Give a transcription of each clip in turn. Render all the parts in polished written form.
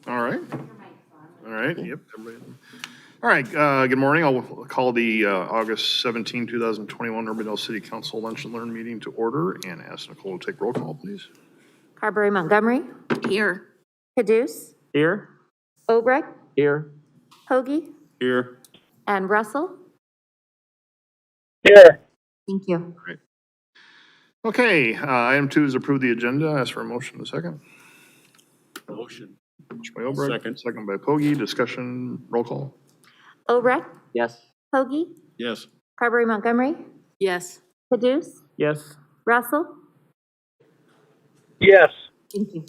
All right. All right, yep. Everybody. All right, good morning. I'll call the August 17, 2021 Urbandale City Council Lunch and Learn meeting to order and ask Nicole to take roll call, please. Carberry Montgomery. Here. Caduce. Here. Obrecht. Here. Hoagie. Here. And Russell. Here. Thank you. Great. Okay, item 2 is approve the agenda. Ask for a motion in a second. Motion. Motion by Obrecht, second by Pogie. Discussion, roll call. Obrecht. Yes. Hoagie. Yes. Carberry Montgomery. Yes. Caduce. Yes. Russell. Yes. Thank you.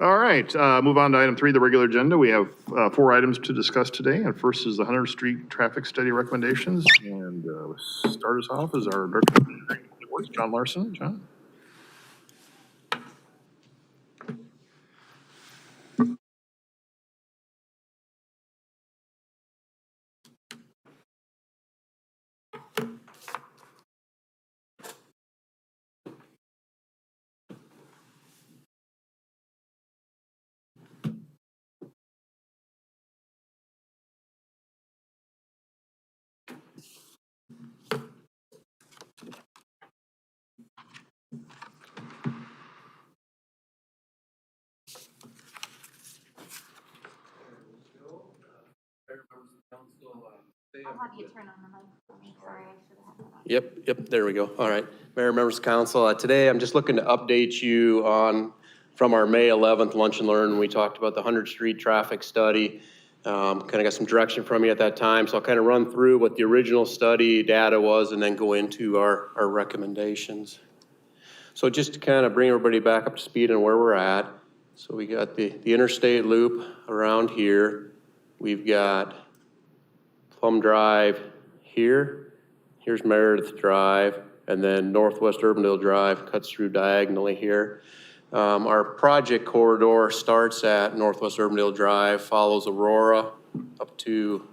All right, move on to item 3, the regular agenda. We have 4 items to discuss today. And first is the 100th Street traffic study recommendations. And start us off is our Director of Engineering Works, John Larson. John? I'll have you turn on the mic for me. Sorry, I should have had that on. Yep, there we go. All right. Mayor, members of council, today I'm just looking to update you on, from our May 11th Lunch and Learn. We talked about the 100th Street traffic study. Kind of got some direction from you at that time. So I'll kind of run through what the original study data was and then go into our recommendations. So just to kind of bring everybody back up to speed on where we're at. So we got the interstate loop around here. We've got Plum Drive here. Here's Meredith Drive, and then Northwest Urbandale Drive cuts through diagonally here. Our project corridor starts at Northwest Urbandale Drive, follows Aurora up to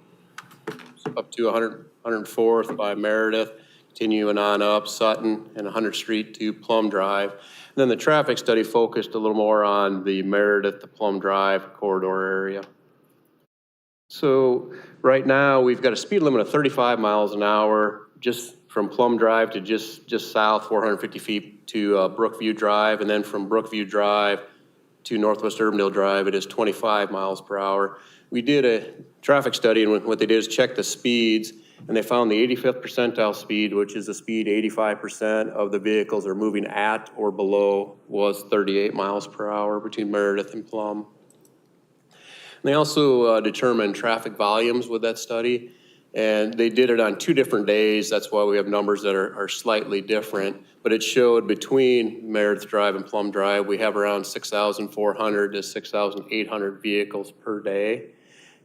104th by Meredith, continuing on up Sutton and 100th Street to Plum Drive. And then the traffic study focused a little more on the Meredith to Plum Drive corridor area. So right now we've got a speed limit of 35 miles an hour just from Plum Drive to just south 450 feet to Brookview Drive, and then from Brookview Drive to Northwest Urbandale Drive it is 25 miles per hour. We did a traffic study, and what they did is check the speeds, and they found the 85th percentile speed, which is the speed 85% of the vehicles are moving at or below, was 38 miles per hour between Meredith and Plum. And they also determined traffic volumes with that study, and they did it on 2 different days. That's why we have numbers that are slightly different, but it showed between Meredith Drive and Plum Drive, we have around 6,400 to 6,800 vehicles per day.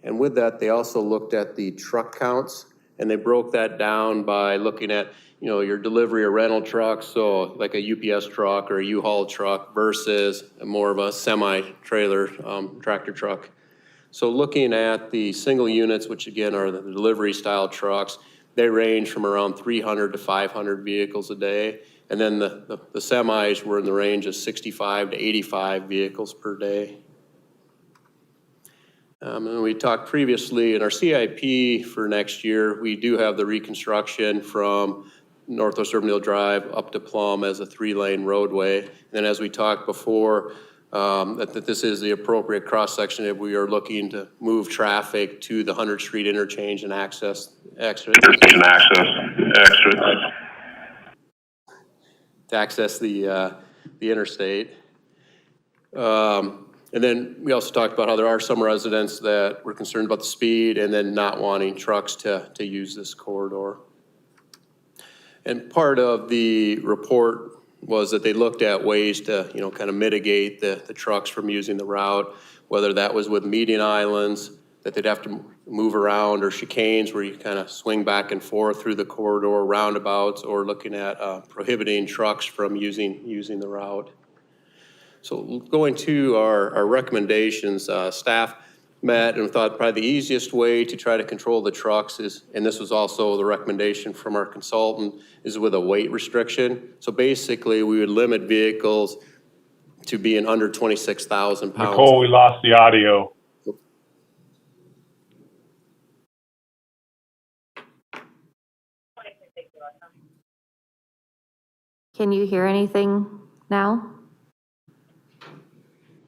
And with that, they also looked at the truck counts, and they broke that down by looking at, you know, your delivery or rental trucks, so like a UPS truck or a U-Haul truck versus more of a semi-trailer tractor truck. So looking at the single units, which again are the delivery style trucks, they range from around 300 to 500 vehicles a day. And then the semis were in the range of 65 to 85 vehicles per day. And we talked previously in our CIP for next year, we do have the reconstruction from Northwest Urbandale Drive up to Plum as a 3-lane roadway. And then as we talked before, that this is the appropriate cross-section if we are looking to move traffic to the 100th Street interchange and access the interstate. And then we also talked about how there are some residents that were concerned about the speed and then not wanting trucks to use this corridor. And part of the report was that they looked at ways to, you know, kind of mitigate the trucks from using the route, whether that was with median islands that they'd have to move around, or chicanes where you kind of swing back and forth through the corridor, roundabouts, or looking at prohibiting trucks from using the route. So going to our recommendations, staff met and thought probably the easiest way to try to control the trucks is, and this was also the recommendation from our consultant, is with a weight restriction. So basically we would limit vehicles to being under 26,000 pounds. Nicole, we lost the audio. Can you hear anything now?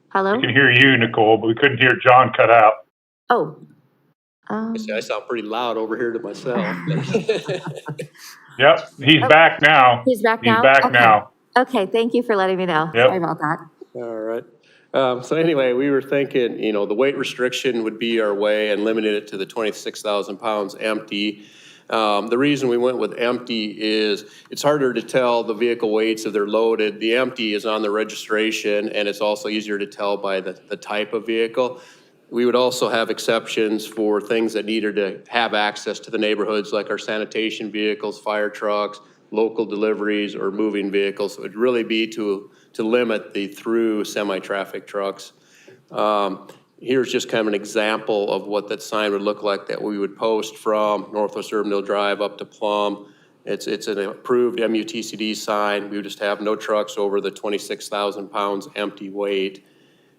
Hello? We can hear you, Nicole, but we couldn't hear John cut out. Oh. I sound pretty loud over here to myself. Yep, he's back now. He's back now? He's back Okay. now. Okay, thank you for letting me know. Yep. Sorry about that. All right. So anyway, we were thinking, you know, the weight restriction would be our way and limited it to the 26,000 pounds empty. The reason we went with empty is it's harder to tell the vehicle weights if they're loaded. The empty is on the registration, and it's also easier to tell by the type of vehicle. We would also have exceptions for things that needed to have access to the neighborhoods, like our sanitation vehicles, fire trucks, local deliveries, or moving vehicles. So it'd really be to limit the through semi-traffic trucks. Here's just kind of an example of what that sign would look like that we would post from Northwest Urbandale Drive up to Plum. It's an approved MUTCD sign. We would just have no trucks over the 26,000 pounds empty weight.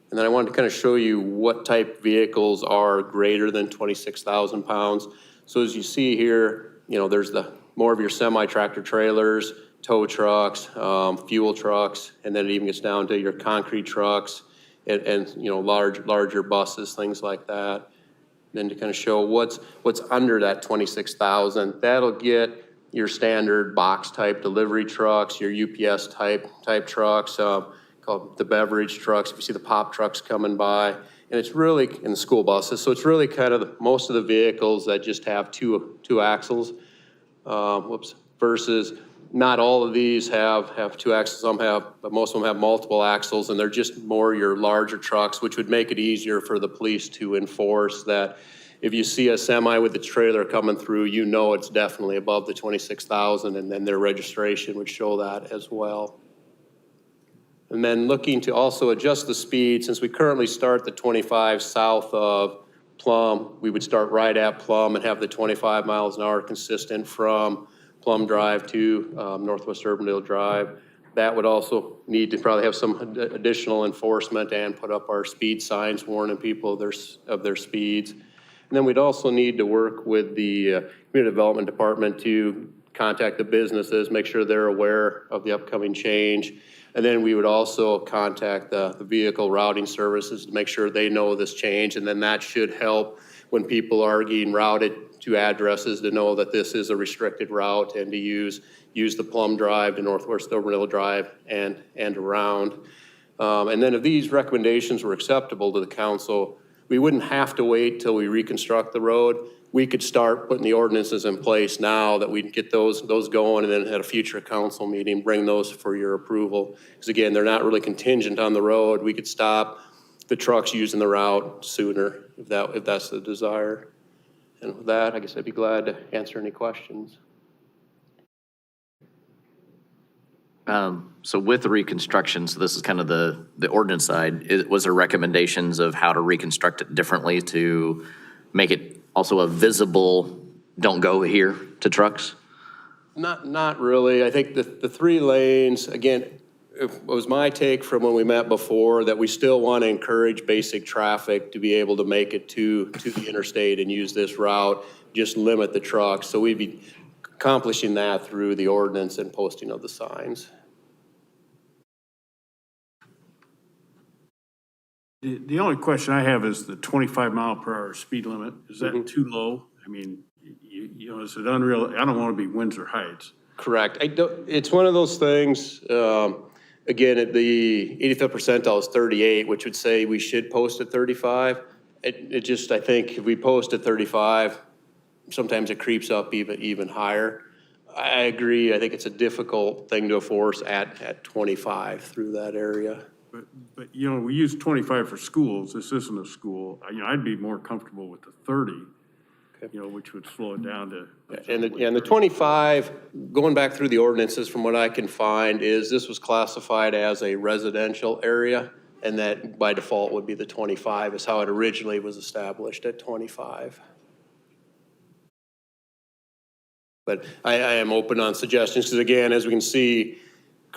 And then I wanted to kind of show you what type vehicles are greater than 26,000 pounds. So as you see here, you know, there's the more of your semi-tractor trailers, tow trucks, fuel trucks, and then it even gets down to your concrete trucks and you know, larger buses, things like that. Then to kind of show what's under that 26,000, that'll get your standard box type delivery trucks, your UPS type trucks, called the beverage trucks, if you see the pop trucks coming by, and it's really in the school buses. So it's really kind of most of the vehicles that just have two axles, versus not all of these have two axles. Some have, but most of them have multiple axles, and they're just more your larger trucks, which would make it easier for the police to enforce that. If you see a semi with its trailer coming through, you know it's definitely above the 26,000, and then their registration would show that as well. And then looking to also adjust the speed, since we currently start the 25 south of Plum, we would start right at Plum and have the 25 miles an hour consistent from Plum Drive to Northwest Urbandale Drive. That would also need to probably have some additional enforcement and put up our speed signs warning people of their speeds. And then we'd also need to work with the Community Development Department to contact the businesses, make sure they're aware of the upcoming change. And then we would also contact the vehicle routing services to make sure they know this change. And then that should help when people are getting routed to addresses to know that this is a restricted route and to use the Plum Drive to Northwest Urbandale Drive and around. And then if these recommendations were acceptable to the council, we wouldn't have to wait till we reconstruct the road. We could start putting the ordinances in place now that we can get those going, and then at a future council meeting, bring those for your approval. Because again, they're not really contingent on the road. We could stop the trucks using the route sooner if that's the desire. And with that, I guess I'd be glad to answer any questions. So with the reconstruction, so this is kind of the ordinance side, was there recommendations of how to reconstruct it differently to make it also a visible, don't go here to trucks? Not really. I think the 3 lanes, again, it was my take from when we met before that we still want to encourage basic traffic to be able to make it to the interstate and use this route, just limit the trucks. So we'd be accomplishing that through the ordinance and posting of the signs. The only question I have is the 25 mile per hour speed limit. Is that too low? I mean, you know, is it unreal? I don't want to be Windsor Heights. Correct. It's one of those things, again, at the 85th percentile is 38, which would say we should post at 35. It just, I think if we post at 35, sometimes it creeps up even higher. I agree. I think it's a difficult thing to enforce at 25 through that area. But you know, we use 25 for schools. This isn't a school. You know, I'd be more comfortable with the 30, you know, which would slow it down to. And the 25, going back through the ordinances from what I can find, is this was classified as a residential area, and that by default would be the 25 is how it originally was established at 25. But I am open on suggestions because again, as we can see,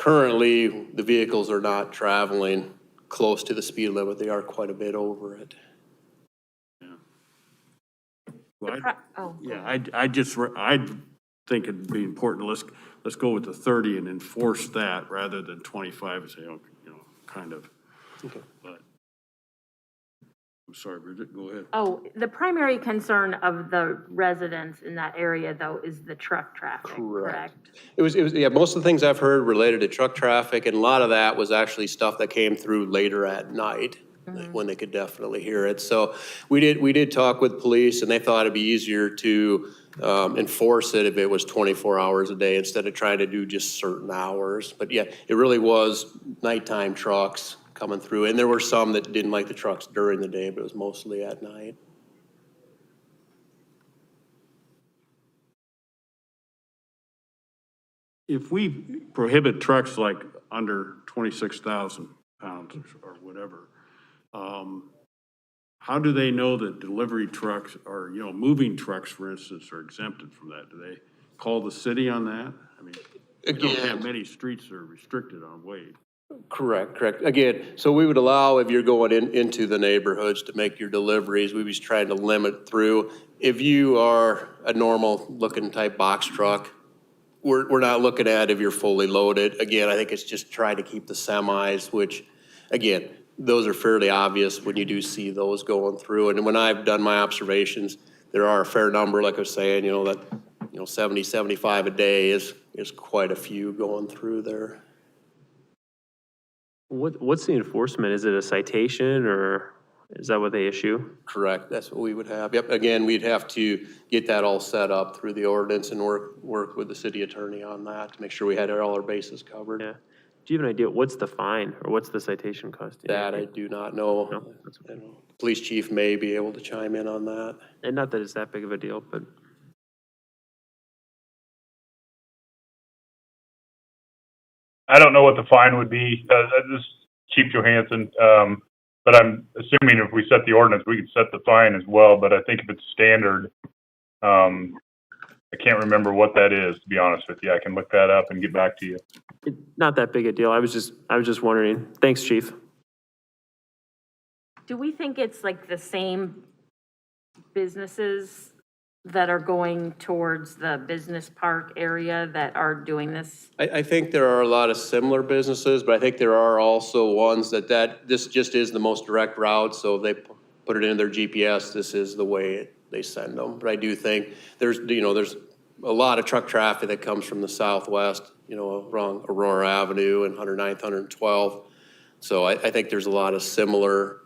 currently, the vehicles are not traveling close to the speed limit. They are quite a bit over it. Well, Oh. yeah, I'd think it'd be important, let's go with the 30 and enforce that rather than 25 and say, oh, kind of. Okay. But, I'm sorry, Bridget, go ahead. Oh, the primary concern of the residents in that area, though, is the truck traffic, correct? It was, yeah, most of the things I've heard related to truck traffic, and a lot of that was actually stuff that came through later at night when they could definitely hear it. So we did talk with police, and they thought it'd be easier to enforce it if it was 24 hours a day instead of trying to do just certain hours. But yeah, it really was nighttime trucks coming through, and there were some that didn't like the trucks during the day, but it was mostly at night. If we prohibit trucks like under 26,000 pounds or whatever, how do they know that delivery trucks or, moving trucks, for instance, are exempted from that? Do they call the city on that? I mean, we don't have many streets that are restricted on weight. Correct. Again, so we would allow, if you're going into the neighborhoods to make your deliveries, we was trying to limit through. If you are a normal looking type box truck, we're not looking at if you're fully loaded. Again, I think it's just trying to keep the semis, which, again, those are fairly obvious when you do see those going through. And when I've done my observations, there are a fair number, like I was saying, that 70, 75 a day is quite a few going through there. What's the enforcement? Is it a citation or is that what they issue? Correct, that's what we would have. Yep, again, we'd have to get that all set up through the ordinance and work with the city attorney on that to make sure we had all our bases covered. Yeah. Do you have an idea, what's the fine or what's the citation cost? That I do not know. No, that's okay. Police chief may be able to chime in on that. And not that it's that big of a deal, but I don't know what the fine would be. This is Chief Johansson, but I'm assuming if we set the ordinance, we could set the fine as well. But I think if it's standard, I can't remember what that is, to be honest with you. I can look that up and get back to you. not that big a deal. I was just wondering. Thanks, Chief. Do we think it's like the same businesses that are going towards the business park area that are doing this? I think there are a lot of similar businesses, but I think there are also ones that this just is the most direct route, so they put it in their GPS, this is the way they send them. But I do think there's a lot of truck traffic that comes from the southwest, along Aurora Avenue and 109th, 112. So I think there's a lot of similar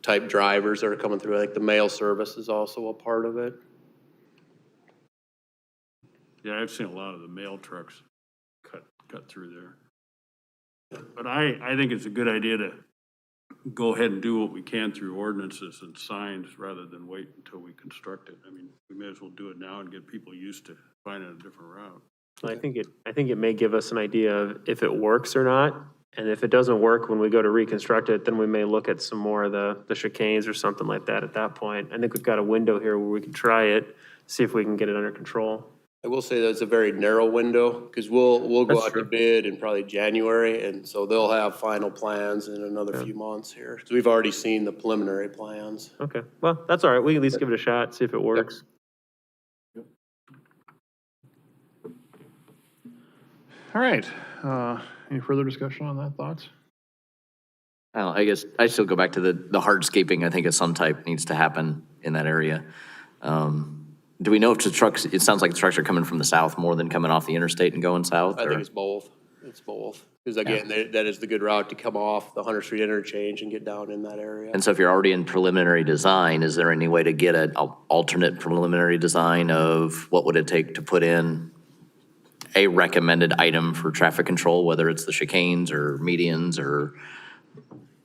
type drivers that are coming through. I think the mail service is also a part of it. Yeah, I've seen a lot of the mail trucks cut through there. But I think it's a good idea to go ahead and do what we can through ordinances and signs rather than wait until we construct it. I mean, we may as well do it now and get people used to finding a different route. I think it may give us an idea of if it works or not. And if it doesn't work when we go to reconstruct it, then we may look at some more of the chicanes or something like that at that point. I think we've got a window here where we can try it, see if we can get it under control. I will say that's a very narrow window because we'll go That's out to true. bid in probably January, and so they'll have final plans in another few months here. So we've already seen the preliminary plans. Okay, well, that's all right. We can at least give it a shot, see if it works. All right, any further discussion on that, thoughts? I guess I still go back to the hardscaping. I think of some type needs to happen in that area. Do we know if the trucks, it sounds like the trucks are coming from the south more than coming off the interstate and going south? I or- think it's both. It's both. Because again, that is the good route to come off the 100th Street interchange and get down in that area. And so if you're already in preliminary design, is there any way to get an alternate preliminary design of what would it take to put in a recommended item for traffic control, whether it's the chicanes or medians or?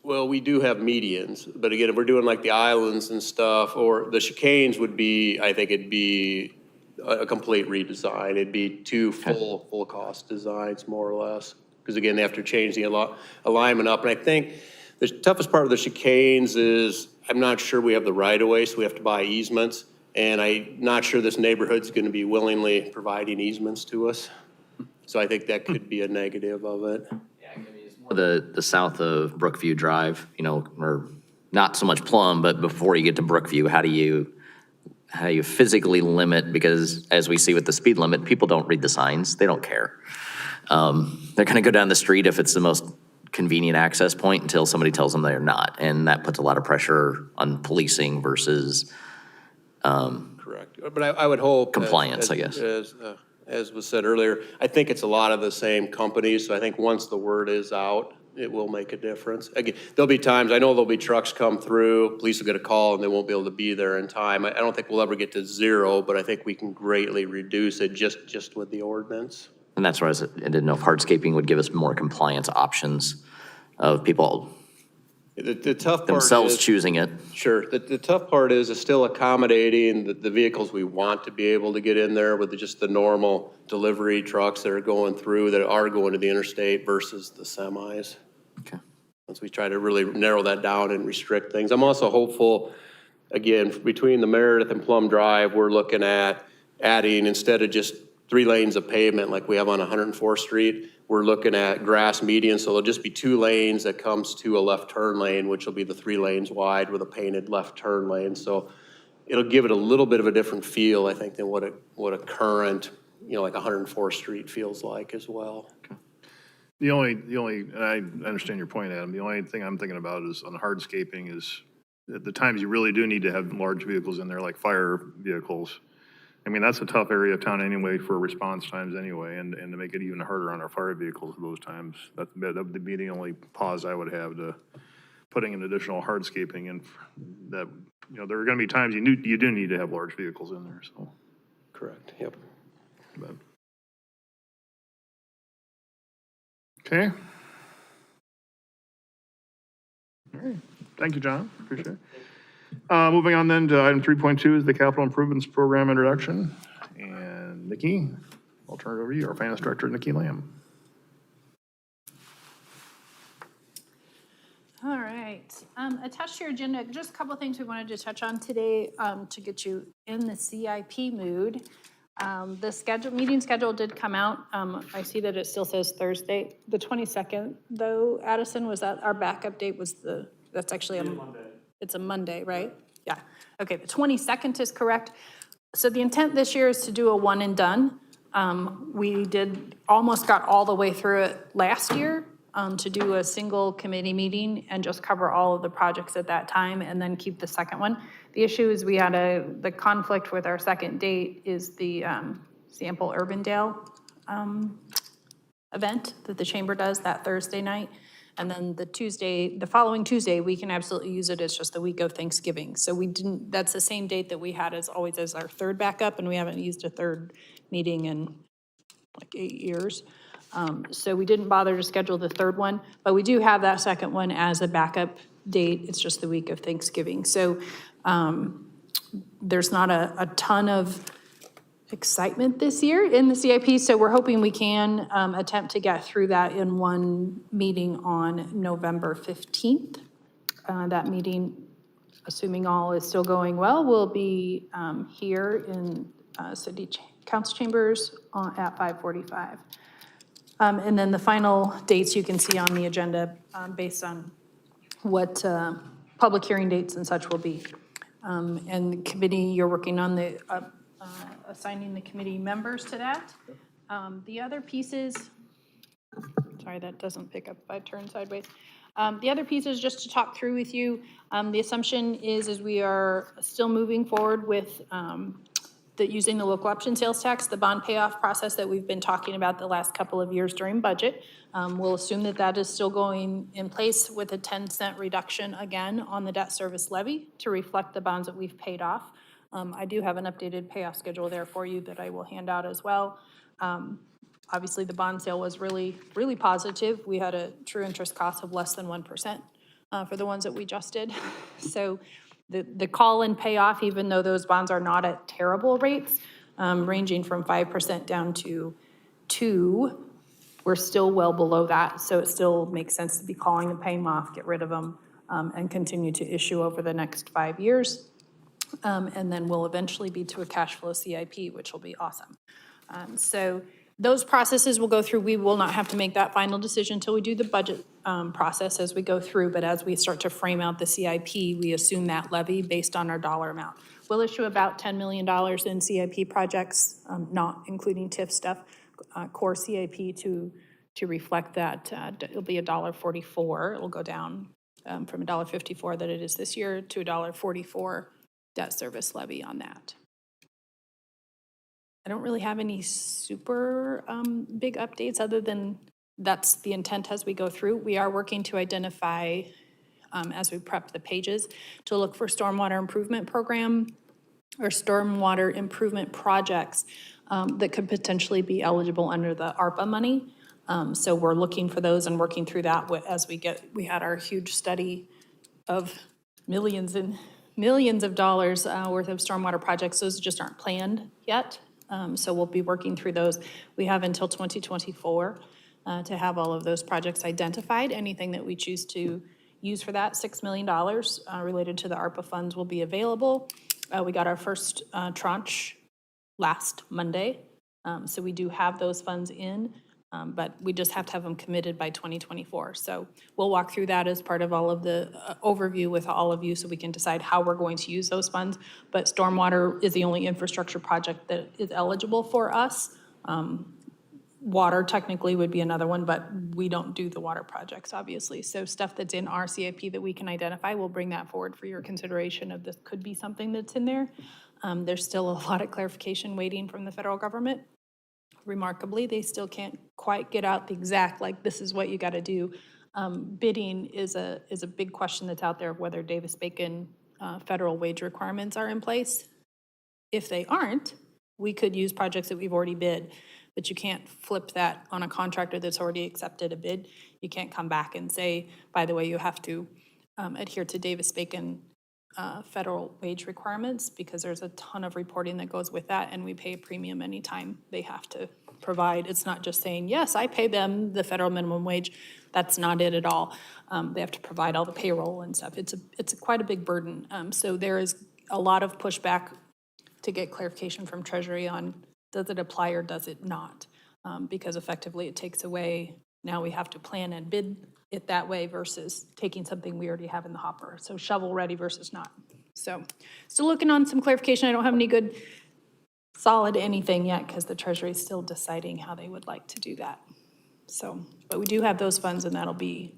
Well, we do have medians, but again, if we're doing like the islands and stuff, or the chicanes would be, I think it'd be a complete redesign. It'd be two full cost designs, more or less. Because again, they have to change the alignment up. And I think the toughest part of the chicanes is, I'm not sure we have the right of way, so we have to buy easements. And I'm not sure this neighborhood's gonna be willingly providing easements to us. So I think that could be a negative of it. The south of Brookview Drive, you know, or not so much Plum, but before you get to Brookview, how do you physically limit, because as we see with the speed limit, people don't read the signs, they don't care. They're gonna go down the street if it's the most convenient access point until somebody tells them they're not, and that puts a lot of pressure on policing versus Correct. But I would hope. Compliance, I guess. As was said earlier, I think it's a lot of the same companies, so I think once the word is out, it will make a difference. Again, there'll be times, I know there'll be trucks come through, police will get a call and they won't be able to be there in time. I don't think we'll ever get to zero, but I think we can greatly reduce it just with the ordinance. And that's where I didn't know if hardscaping would give us more compliance options of people The tough part themselves is, choosing it. sure, the tough part is still accommodating the vehicles we want to be able to get in there with just the normal delivery trucks that are going through, that are going to the interstate versus the semis. Okay. Once we try to really narrow that down and restrict things. I'm also hopeful, again, between the Meredith and Plum Drive, we're looking at adding, instead of just 3 lanes of pavement like we have on 104th Street, we're looking at grass median, so there'll just be 2 lanes that comes to a left turn lane, which will be the 3 lanes wide with a painted left turn lane. So it'll give it a little bit of a different feel, I think, than what a current, you know, like 104th Street feels like as well. The only, and I understand your point, Adam, the only thing I'm thinking about is on hardscaping is at the times you really do need to have large vehicles in there, like fire vehicles. I mean, that's a tough area of town anyway for response times anyway, and to make it even harder on our fire vehicles those times, that would be the only pause I would have to putting an additional hardscaping in. That, you know, there are gonna be times you do need to have large vehicles in there, so. Correct, yep. But. Okay. All right, thank you, John, appreciate it. Moving on then to item 3.2 is the capital improvements program introduction. And Nikki, I'll turn it over to you, our finance director, Nikki Lamb. All right. Attached to your agenda, just a couple of things we wanted to touch on today to get you in the CIP mood. The meeting schedule did come out. I see that it still says Thursday, the 22nd, though. Addison, was that our backup date? That's actually Monday. It's a Monday, right? Yeah. Okay, the 22nd is correct. So the intent this year is to do a one and done. We almost got all the way through it last year to do a single committee meeting and just cover all of the projects at that time and then keep the second one. The issue is we had the conflict with our second date is the Sample Urbandale event that the chamber does that Thursday night. And then the following Tuesday, we can absolutely use it as just the week of Thanksgiving. So that's the same date that we had as always as our third backup, and we haven't used a third meeting in like 8 years. So we didn't bother to schedule the third one, but we do have that second one as a backup date. It's just the week of Thanksgiving. So there's not a ton of excitement this year in the CIP, so we're hoping we can attempt to get through that in one meeting on November 15th. That meeting, assuming all is still going well, will be here in City Council Chambers at 5:45. And then the final dates you can see on the agenda based on what public hearing dates and such will be. And the committee, you're working on the assigning the committee members to that. The other pieces, sorry, that doesn't pick up if I turn sideways. The other piece is just to talk through with you. The assumption is we are still moving forward with using the local option sales tax, the bond payoff process that we've been talking about the last couple of years during budget. We'll assume that is still going in place with a 10-cent reduction again on the debt service levy to reflect the bonds that we've paid off. I do have an updated payoff schedule there for you that I will hand out as well. Obviously, the bond sale was really, really positive. We had a true interest cost of less than 1% for the ones that we just did. So the call and payoff, even though those bonds are not at terrible rates, ranging from 5% down to 2%, we're still well below that. So it still makes sense to be calling and paying them off, get rid of them, and continue to issue over the next 5 years. And then we'll eventually be to a cash flow CIP, which will be awesome. So those processes will go through. We will not have to make that final decision until we do the budget process as we go through. But as we start to frame out the CIP, we assume that levy based on our dollar amount. We'll issue about $10 million in CIP projects, not including TIF stuff, core CIP to reflect that. It'll be $1.44. It'll go down from $1.54 that it is this year to $1.44 debt service levy on that. I don't really have any super big updates other than that's the intent as we go through. We are working to identify, as we prep the pages, to look for stormwater improvement program or stormwater improvement projects that could potentially be eligible under the ARPA money. So we're looking for those and working through that as we had our huge study of millions and millions of dollars worth of stormwater projects. Those just aren't planned yet. So we'll be working through those. We have until 2024 to have all of those projects identified. Anything that we choose to use for that, $6 million related to the ARPA funds will be available. We got our first tranche last Monday. So we do have those funds in, but we just have to have them committed by 2024. So we'll walk through that as part of all of the overview with all of you so we can decide how we're going to use those funds. But stormwater is the only infrastructure project that is eligible for us. Water technically would be another one, but we don't do the water projects, obviously. So stuff that's in our CIP that we can identify, we'll bring that forward for your consideration of this could be something that's in there. There's still a lot of clarification waiting from the federal government. Remarkably, they still can't quite get out the exact, like, this is what you got to do. Bidding is a big question that's out there of whether Davis-Bacon federal wage requirements are in place. If they aren't, we could use projects that we've already bid, but you can't flip that on a contractor that's already accepted a bid. You can't come back and say, by the way, you have to adhere to Davis-Bacon federal wage requirements, because there's a ton of reporting that goes with that, and we pay a premium anytime they have to provide. It's not just saying, yes, I pay them the federal minimum wage. That's not it at all. They have to provide all the payroll and stuff. It's quite a big burden. So there is a lot of pushback to get clarification from Treasury on does it apply or does it not? Because effectively it takes away, now we have to plan and bid it that way versus taking something we already have in the hopper. So shovel ready versus not. So still looking on some clarification. I don't have any good solid anything yet because the Treasury is still deciding how they would like to do that. So, but we do have those funds and that'll be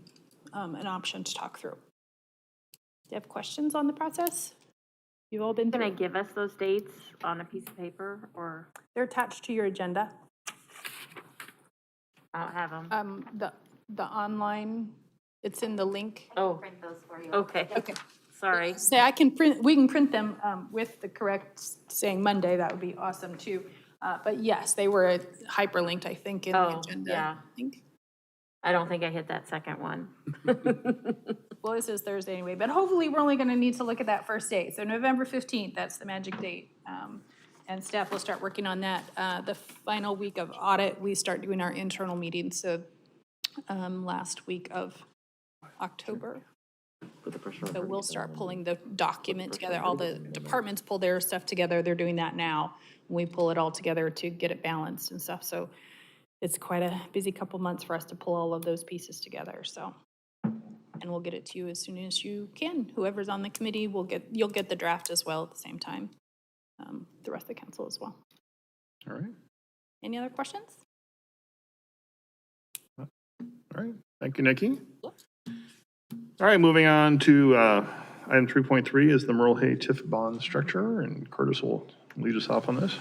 an option to talk through. Do you have questions on the process? You've all been Can through. I give us those dates on a piece of paper, or They're attached to your agenda. I don't have them? The online, it's in the link. Oh, okay, Okay. sorry. Say I can print, we can print them with the correct saying Monday, that would be awesome too. But yes, they were hyperlinked, I think, in the Oh, agenda. yeah. I think. I don't think I hit that second one. Well, this is Thursday anyway, but hopefully we're only gonna need to look at that first date. So November 15th, that's the magic date. And staff will start working on that. The final week of audit, we start doing our internal meetings, so last week of October. So we'll start pulling the document together. All the departments pull their stuff together. They're doing that now. We pull it all together to get it balanced and stuff. So it's quite a busy couple months for us to pull all of those pieces together, so. And we'll get it to you as soon as you can. Whoever's on the committee, you'll get the draft as well at the same time. The rest of the council as well. All right. Any other questions? All right. Thank you, Nikki. All right, moving on to item 3.3 is the Merle Hay TIF bond structure, and Curtis will lead us off on this.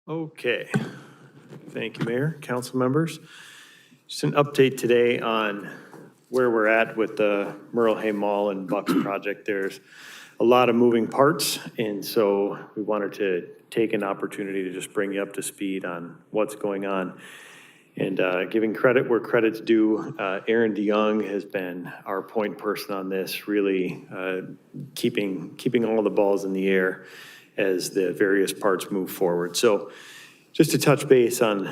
Okay. Thank you, Mayor, council members. Just an update today on where we're at with the Merle Hay Mall and Bucks project. There's a lot of moving parts, and so we wanted to take an opportunity to just bring you up to speed on what's going on. And giving credit where credit's due, Aaron DeYoung has been our point person on this, really keeping all the balls in the air as the various parts move forward. So just to touch base on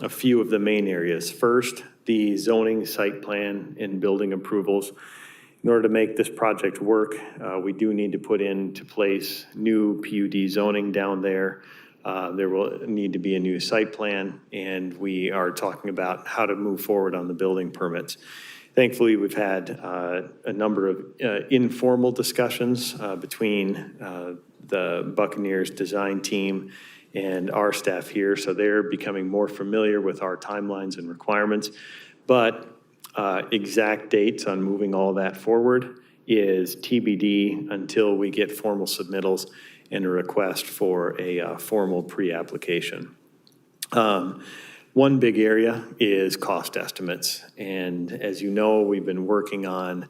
a few of the main areas. First, the zoning, site plan, and building approvals. In order to make this project work, we do need to put into place new PUD zoning down there. There will need to be a new site plan, and we are talking about how to move forward on the building permits. Thankfully, we've had a number of informal discussions between the Buccaneers design team and our staff here, so they're becoming more familiar with our timelines and requirements. But exact dates on moving all that forward is TBD until we get formal submittals and a request for a formal pre-application. One big area is cost estimates. And as you know, we've been working on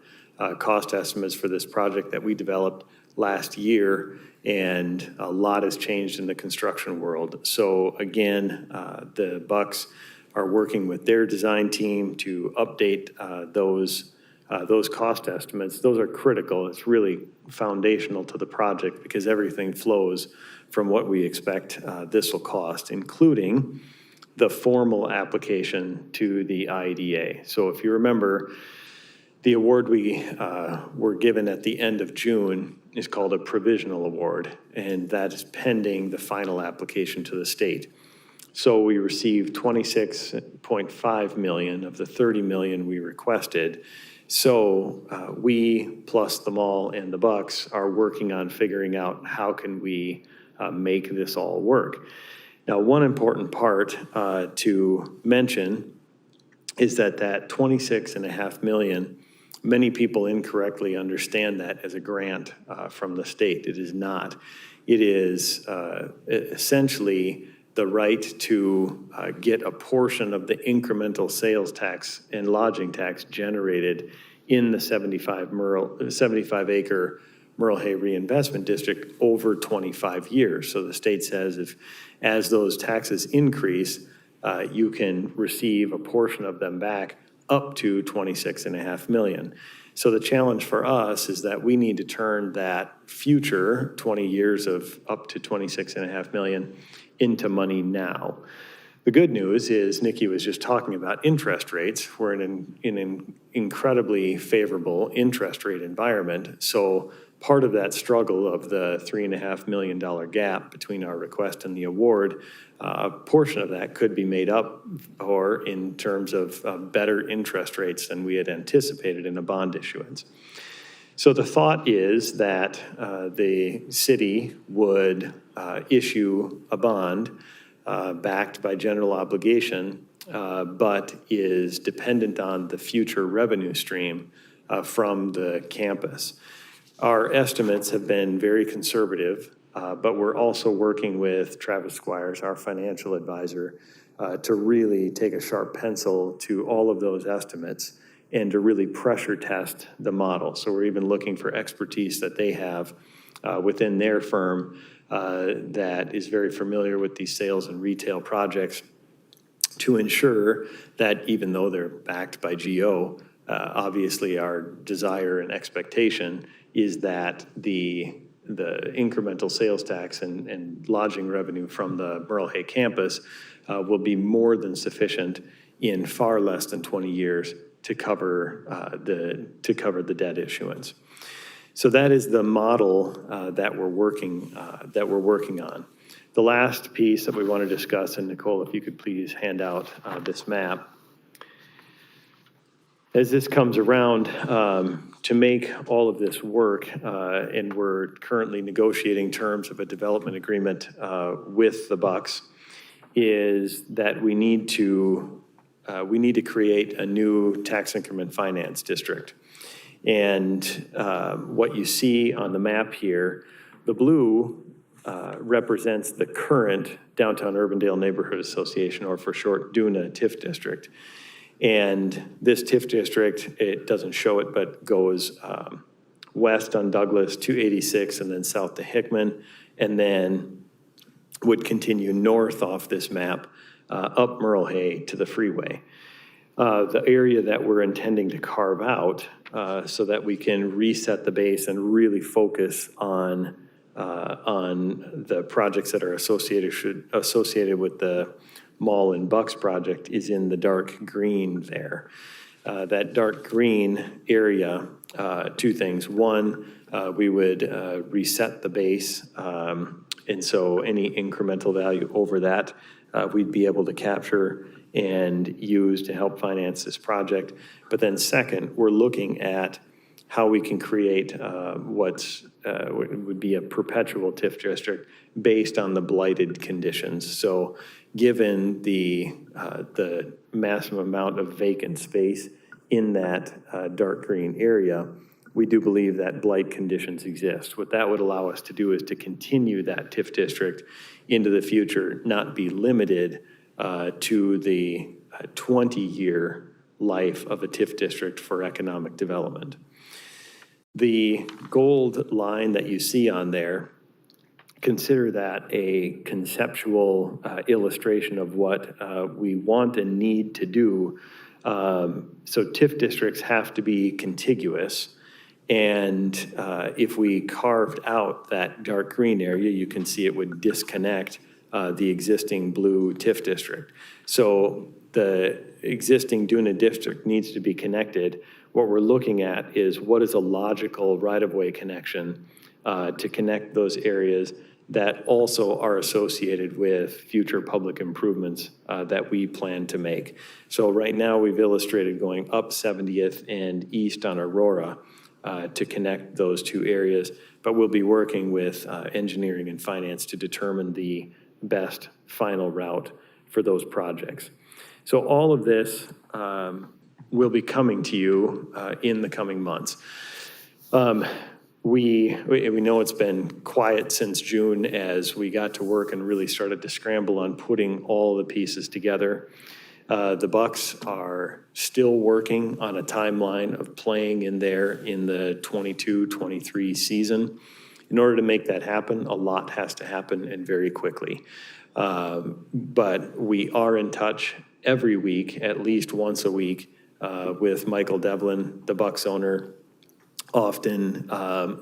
cost estimates for this project that we developed last year, and a lot has changed in the construction world. So again, the Bucks are working with their design team to update those cost estimates. Those are critical. It's really foundational to the project because everything flows from what we expect this will cost, including the formal application to the IDA. So if you remember, the award we were given at the end of June is called a provisional award, and that is pending the final application to the state. So we received $26.5 million of the $30 million we requested. So we, plus the mall and the Bucks, are working on figuring out how can we make this all work. Now, one important part to mention is that $26.5 million, many people incorrectly understand that as a grant from the state. It is not. It is essentially the right to get a portion of the incremental sales tax and lodging tax generated in the 75-acre Merle Hay Reinvestment District over 25 years. So the state says as those taxes increase, you can receive a portion of them back up to $26.5 million. So the challenge for us is that we need to turn that future 20 years of up to $26.5 million into money now. The good news is Nikki was just talking about interest rates. We're in an incredibly favorable interest rate environment. So part of that struggle of the $3.5 million gap between our request and the award, a portion of that could be made up or in terms of better interest rates than we had anticipated in a bond issuance. So the thought is that the city would issue a bond backed by general obligation, but is dependent on the future revenue stream from the campus. Our estimates have been very conservative, but we're also working with Travis Squires, our financial advisor, to really take a sharp pencil to all of those estimates and to really pressure test the model. So we're even looking for expertise that they have within their firm that is very familiar with these sales and retail projects to ensure that even though they're backed by GO, obviously our desire and expectation is that the incremental sales tax and lodging revenue from the Merle Hay campus will be more than sufficient in far less than 20 years to cover the debt issuance. So that is the model that we're working on. The last piece that we want to discuss, and Nicole, if you could please hand out this map. As this comes around, to make all of this work, and we're currently negotiating terms of a development agreement with the Bucks, is that we need to create a new tax increment finance district. And what you see on the map here, the blue represents the current Downtown Urbandale Neighborhood Association, or for short, DUNA TIF district. And this TIF district, it doesn't show it, but goes west on Douglas to 86 and then south to Hickman, and then would continue north off this map up Merle Hay to the freeway. The area that we're intending to carve out so that we can reset the base and really focus on the projects that are associated with the Mall and Bucks project is in the dark green there. That dark green area, two things. One, we would reset the base, and so any incremental value over that, we'd be able to capture and use to help finance this project. But then second, we're looking at how we can create what's would be a perpetual TIF district based on the blighted conditions. So given the massive amount of vacant space in that dark green area, we do believe that blight conditions exist. What that would allow us to do is to continue that TIF district into the future, not be limited to the 20-year life of a TIF district for economic development. The gold line that you see on there, consider that a conceptual illustration of what we want and need to do. So TIF districts have to be contiguous. And if we carved out that dark green area, you can see it would disconnect the existing blue TIF district. So the existing Duna district needs to be connected. What we're looking at is what is a logical right-of-way connection to connect those areas that also are associated with future public improvements that we plan to make. So right now, we've illustrated going up 70th and east on Aurora to connect those two areas, but we'll be working with engineering and finance to determine the best final route for those projects. So all of this will be coming to you in the coming months. We know it's been quiet since June as we got to work and really started to scramble on putting all the pieces together. The Bucks are still working on a timeline of playing in there in the 22-23 season. In order to make that happen, a lot has to happen and very quickly. But we are in touch every week, at least once a week, with Michael Devlin, the Bucks owner, often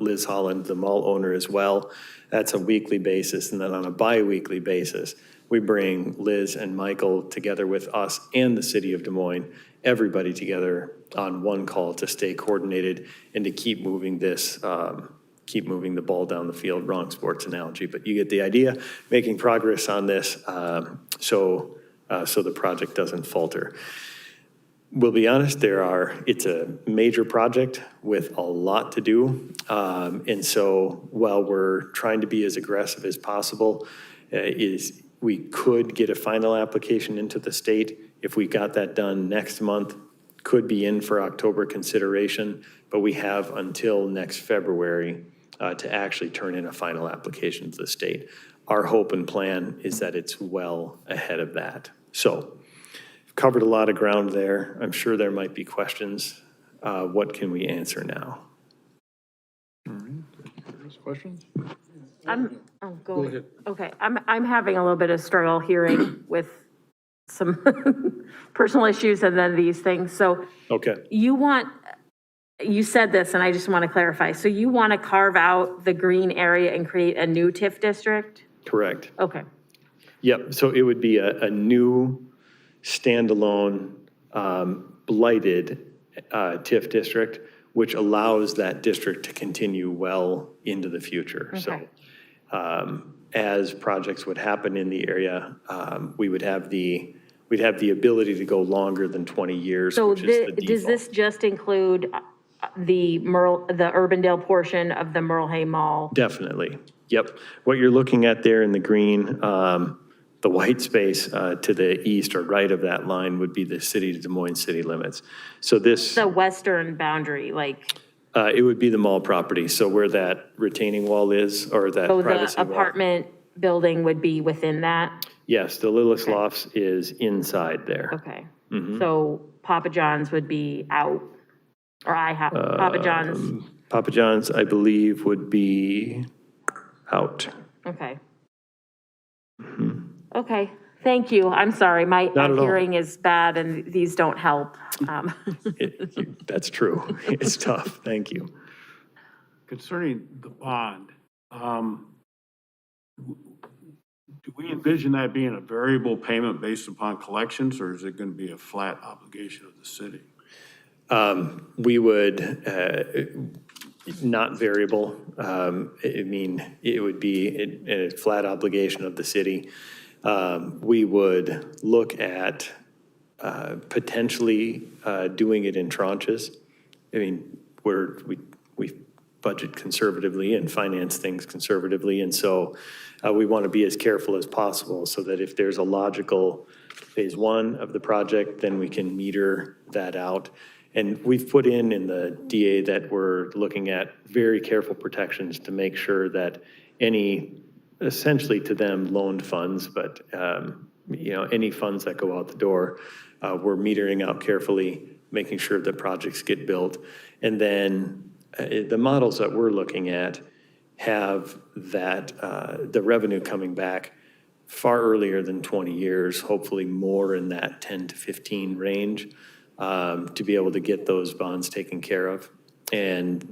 Liz Holland, the mall owner as well. That's a weekly basis. And then on a bi-weekly basis, we bring Liz and Michael together with us and the city of Des Moines, everybody together on one call to stay coordinated and to keep moving this, keep moving the ball down the field, wrong sports analogy, but you get the idea, making progress on this so the project doesn't falter. We'll be honest, it's a major project with a lot to do. And so while we're trying to be as aggressive as possible, we could get a final application into the state. If we got that done next month, could be in for October consideration, but we have until next February to actually turn in a final application to the state. Our hope and plan is that it's well ahead of that. So, covered a lot of ground there. I'm sure there might be questions. What can we answer now? All right, questions? Go ahead. Okay, I'm having a little bit of struggle hearing with some personal issues and then these things. So Okay. you said this and I just want to clarify. So you want to carve out the green area and create a new TIF district? Correct. Okay. Yep, so it would be a new standalone blighted TIF district, which allows that district to continue well into the future. Okay. So as projects would happen in the area, we'd have the ability to go longer than 20 years, So which is the default. does this just include the Urbandale portion of the Merle Hay Mall? Definitely. Yep. What you're looking at there in the green, the white space to the east or right of that line would be the city to Des Moines city limits. So this, The western boundary, like, it would be the mall property. So where that retaining wall is or that so privacy the wall. apartment building would be within that? Yes, the Lillis Lofts is inside there. Okay. So Papa John's would be out, or Papa John's, Papa John's, I believe, would be out. okay. Okay, thank you. I'm sorry, my Not at all. hearing is bad and these don't help. That's true. It's tough. Thank you. Concerning the bond, do we envision that being a variable payment based upon collections, or is it going to be a flat obligation of the city? We would, not variable. I mean, it would be a flat obligation of the city. We would look at potentially doing it in tranches. I mean, we budget conservatively and finance things conservatively, and so we want to be as careful as possible so that if there's a logical phase one of the project, then we can meter that out. And we've put in the DA that we're looking at very careful protections to make sure that any, essentially to them, loaned funds, but, any funds that go out the door, we're metering out carefully, making sure that projects get built. And then the models that we're looking at have that, the revenue coming back far earlier than 20 years, hopefully more in that 10 to 15 range, to be able to get those bonds taken care of. And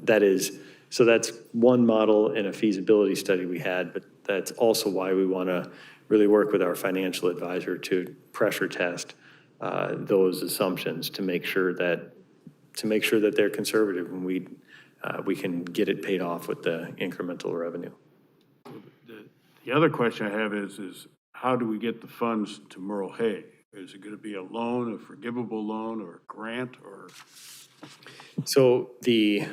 so that's one model in a feasibility study we had, but that's also why we want to really work with our financial advisor to pressure test those assumptions to make sure that they're conservative and we can get it paid off with the incremental revenue. The other question I have is how do we get the funds to Merle Hay? Is it going to be a loan, a forgivable loan, or a grant, or? So the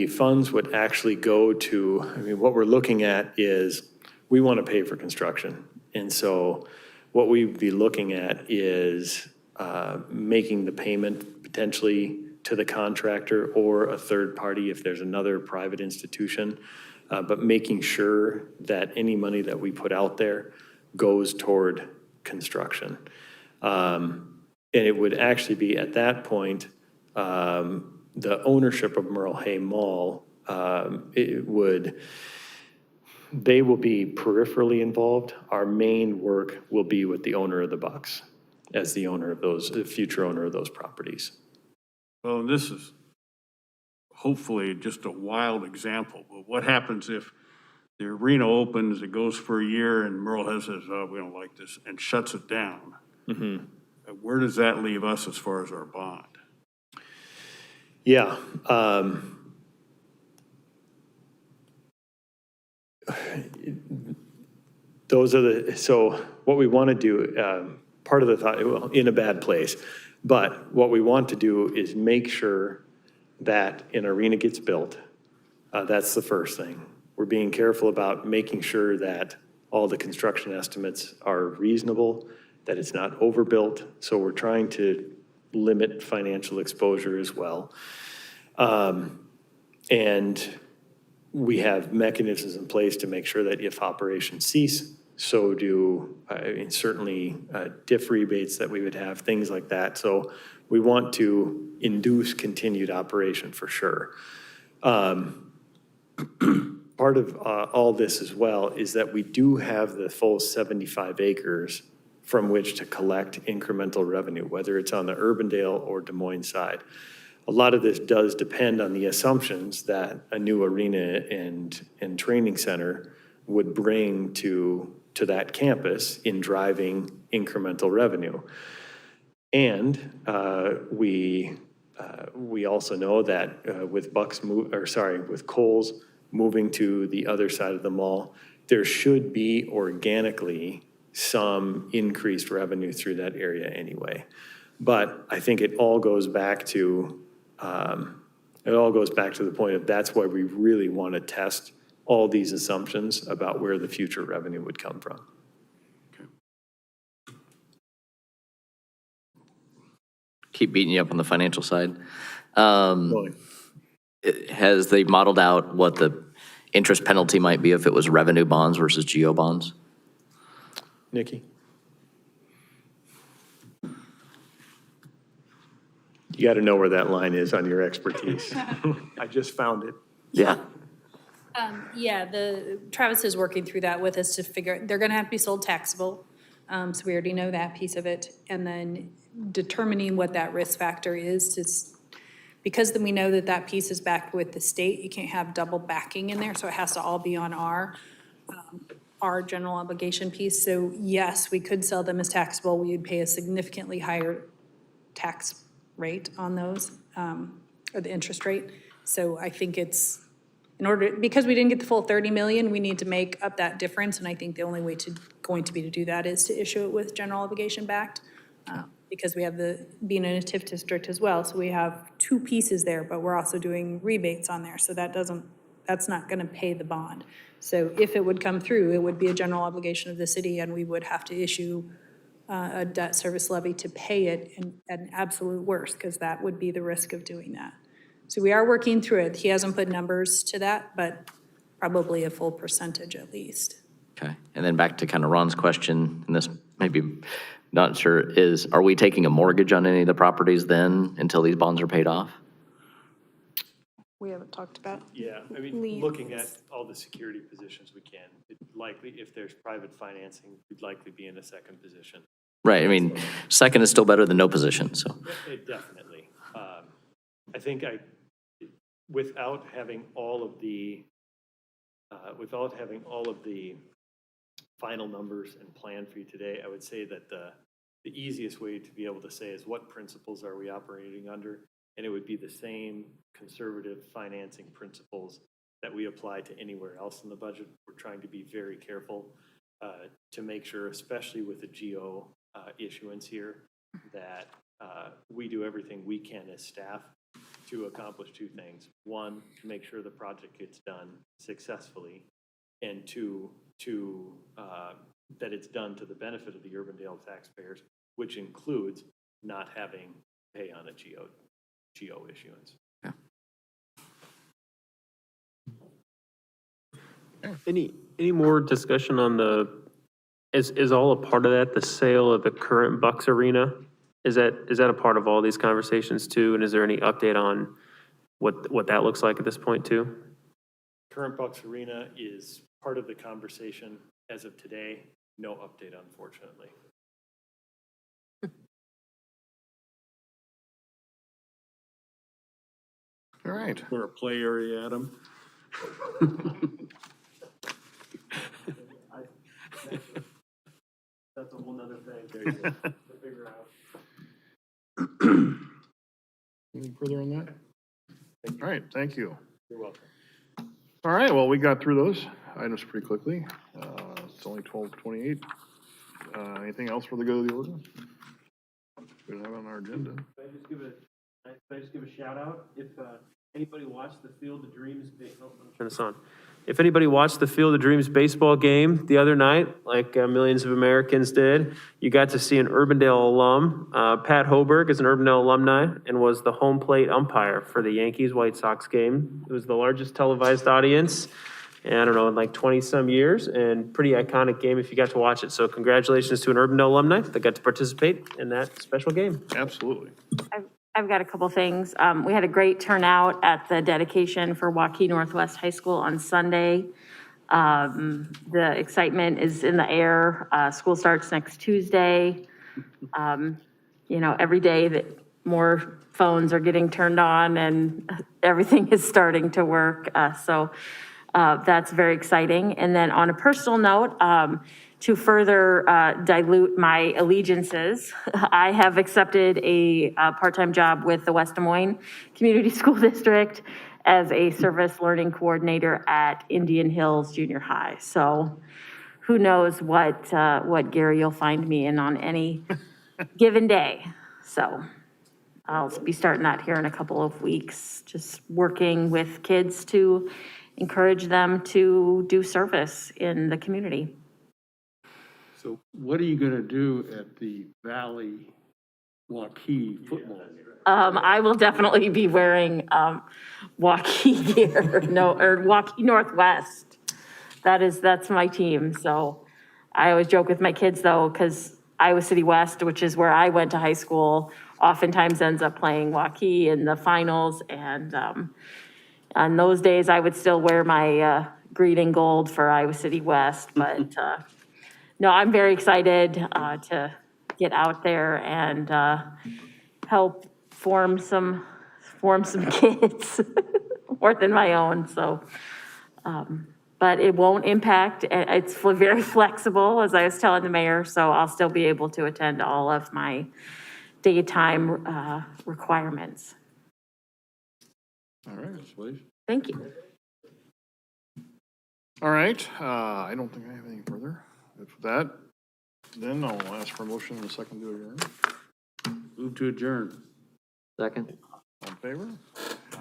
funds would actually go to, I mean, what we're looking at is we want to pay for construction. And so what we'd be looking at is making the payment potentially to the contractor or a third party if there's another private institution, but making sure that any money that we put out there goes toward construction. And it would actually be at that point, the ownership of Merle Hay Mall, they will be peripherally involved. Our main work will be with the owner of the Bucs as the future owner of those properties. Well, this is hopefully just a wild example, but what happens if the arena opens, it goes for a year, and Merle Hay says, oh, we don't like this, and shuts it down? Mm-hmm. Where does that leave us as far as our bond? Yeah. So what we want to do, part of the thought, well, in a bad place, but what we want to do is make sure that an arena gets built. That's the first thing. We're being careful about making sure that all the construction estimates are reasonable, that it's not overbuilt. So we're trying to limit financial exposure as well. And we have mechanisms in place to make sure that if operations cease, so do, certainly DIF rebates that we would have, things like that. So we want to induce continued operation for sure. Part of all this as well is that we do have the full 75 acres from which to collect incremental revenue, whether it's on the Urbandale or Des Moines side. A lot of this does depend on the assumptions that a new arena and training center would bring to that campus in driving incremental revenue. And we also know that with with Kohl's moving to the other side of the mall, there should be organically some increased revenue through that area anyway. But I think it all goes back to the point of that's why we really want to test all these assumptions about where the future revenue would come from. Keep beating you up on the financial side. Has they modeled out what the interest penalty might be if it was revenue bonds versus geo bonds? Nikki? You got to know where that line is on your expertise. I just found it. Yeah. Travis is working through that with us to figure, they're gonna have to be sold taxable. So we already know that piece of it. And then determining what that risk factor is because then we know that piece is backed with the state, you can't have double backing in there. So it has to all be on our general obligation piece. So yes, we could sell them as taxable. We would pay a significantly higher tax rate on those, or the interest rate. So I think it's, in order, because we didn't get the full 30 million, we need to make up that difference. And I think the only way going to be to do that is to issue it with general obligation backed. Because we have being in a TIF district as well. So we have two pieces there, but we're also doing rebates on there. So that's not gonna pay the bond. So if it would come through, it would be a general obligation of the city and we would have to issue a debt service levy to pay it at an absolute worst, because that would be the risk of doing that. So we are working through it. He hasn't put numbers to that, but probably a full percentage at least. Okay, and then back to kind of Ron's question, and this maybe not sure, are we taking a mortgage on any of the properties then until these bonds are paid off? We haven't talked about. Yeah, I mean, looking at all the security positions we can, likely, if there's private financing, we'd likely be in a second position. Right, I mean, second is still better than no position, so. Definitely. I think without having all of the final numbers and plan for you today, I would say that the easiest way to be able to say is what principles are we operating under? And it would be the same conservative financing principles that we apply to anywhere else in the budget. We're trying to be very careful to make sure, especially with the GO issuance here, that we do everything we can as staff to accomplish two things. One, to make sure the project gets done successfully, and two, that it's done to the benefit of the Urbandale taxpayers, which includes not having to pay on a GO issuance. Yeah. Any more discussion on is all a part of that, the sale of the current Bucks Arena? Is that a part of all these conversations too? And is there any update on what that looks like at this point too? Current Bucks Arena is part of the conversation as of today. No update, unfortunately. All right. Put a play area at them. That's a whole nother thing to figure out. Anything further on that? All right, thank you. You're welcome. All right, well, we got through those items pretty quickly. It's only 12:28. Anything else for the good of the ordinance? We don't have it on our agenda. Can I just give a shout out? If anybody watched the Field of Dreams, turn this on. If anybody watched the Field of Dreams baseball game the other night, like millions of Americans did, you got to see an Urbandale alum. Pat Hoberg is an Urbandale alumni and was the home plate umpire for the Yankees-White Sox game. It was the largest televised audience, and I don't know, in like 20-some years, and pretty iconic game if you got to watch it. So congratulations to an Urbandale alumni that got to participate in that special game. Absolutely. I've got a couple things. We had a great turnout at the dedication for Waukee Northwest High School on Sunday. The excitement is in the air. School starts next Tuesday. Every day that more phones are getting turned on and everything is starting to work. So that's very exciting. And then on a personal note, to further dilute my allegiances, I have accepted a part-time job with the West Des Moines Community School District as a service learning coordinator at Indian Hills Junior High. So who knows what Gary you'll find me in on any given day. So I'll be starting that here in a couple of weeks, just working with kids to encourage them to do service in the community. So what are you gonna do at the Valley Waukee football? I will definitely be wearing Waukee gear, or Waukee Northwest. That's my team. So I always joke with my kids though, because Iowa City West, which is where I went to high school, oftentimes ends up playing Waukee in the finals. And on those days, I would still wear my green and gold for Iowa City West, but no, I'm very excited to get out there and help form some kids more than my own. So, but it won't impact. It's very flexible, as I was telling the mayor. So I'll still be able to attend all of my daytime requirements. All right. Please. Thank you. All right, I don't think I have anything further. With that, then I'll ask for a motion in a second to adjourn. Move to adjourn. Second? All in favor?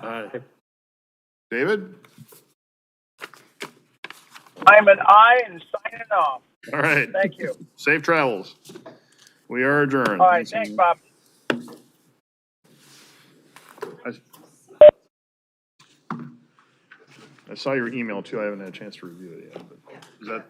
Aye. David? I'm an I and signing off. All right. Thank you. Safe travels. We are adjourned. All right, thanks, Bob. I saw your email too. I haven't had a chance to review it yet. But is that